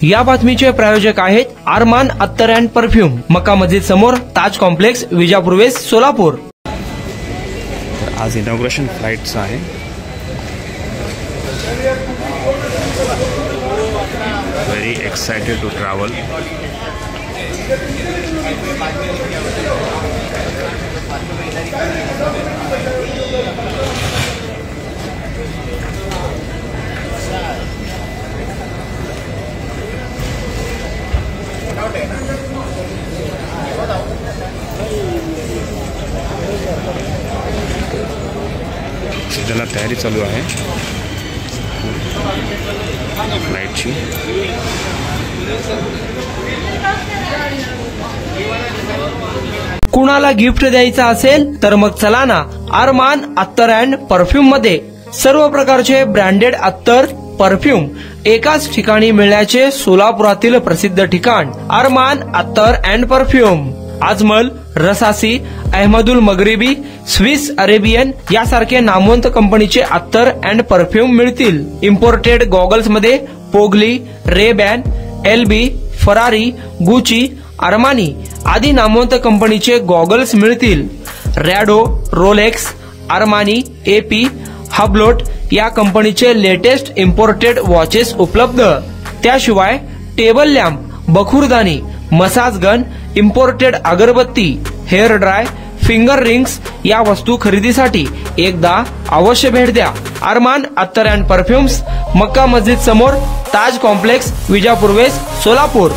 या बातमीचे प्रायोजक आहेत अरमान अत्तर अँड परफ्यूम, मक्का मस्जिद समोर, ताज कॉम्प्लेक्स, विजापूर वेस्ट, सोलापूर। आज इनॉग्रेशन फ्लाइटचं आहे। Very excited to travel. सध्याला तयारी चालू आहे फ्लाइटची। कुणाला गिफ्ट द्यायचं असेल तर मग चला ना अरमान अत्तर अँड परफ्यूम मध्ये। सर्व प्रकारचे ब्रँडेड अत्तर परफ्यूम एकाच ठिकाणी मिळण्याचे सोलापुरातील प्रसिद्ध ठिकाण अरमान अत्तर and perfume. Ajmal, Rasasi, Ahmed al Maghribi, Swiss Arabian यासारखे नामवंत कंपनीचे अत्तर अँड परफ्यूम मिळतील। इम्पोर्टेड गॉगल्स मध्ये पोगली, Ray Ban, LB, Ferrari, Gucci, Armani आदी नामवंत कंपनीचे गॉगल्स मिळतील। Rado, Rolex, Armani, AP, Hublot या कंपनीचे लेटेस्ट इम्पोर्टेड वॉचेस उपलब्ध। त्याशिवाय टेबल लॅम्प, बखुरदानी, मसाज गन, इम्पोर्टेड अगरबत्ती, हेअर ड्राय, फिंगर रिंग्स या वस्तू खरेदीसाठी एकदा अवश्य भेट द्या अरमान अत्तर अँड परफ्यूम्स, मक्का मस्जिद समोर, ताज कॉम्प्लेक्स, विजापूर वेस्ट, सोलापूर।